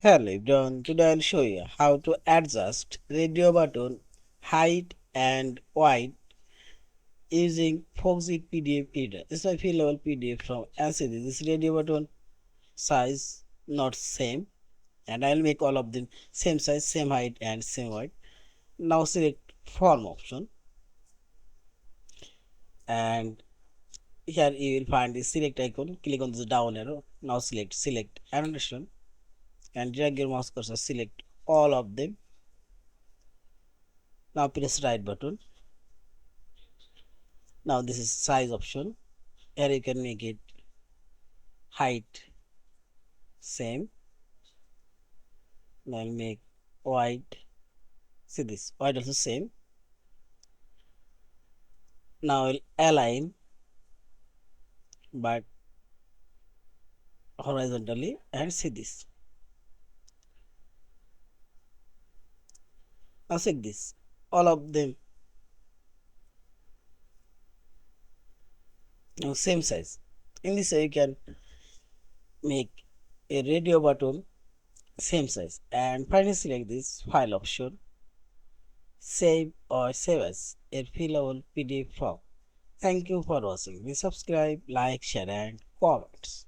Hello everyone, today I'll show you how to adjust radio button height and width using Foxit PDF Editor. This is my fillable PDF from LCD. This radio button size not same, and I'll make all of them same size, same height and same width. Now select form option, and here you will find the select icon. Click on the down arrow. Now select annotation and drag your mouse cursor, select all of them. Now press right button. Now this is size option. Here you can make it height same. Now I'll make wide. See this wide also same. Now I'll align but horizontally, and see this. Now check this. All of them now same size. In this way you can make a radio button same size, and finally select this file option, save or save as a fillable PDF form. Thank you for watching. Please subscribe, like, share and comments.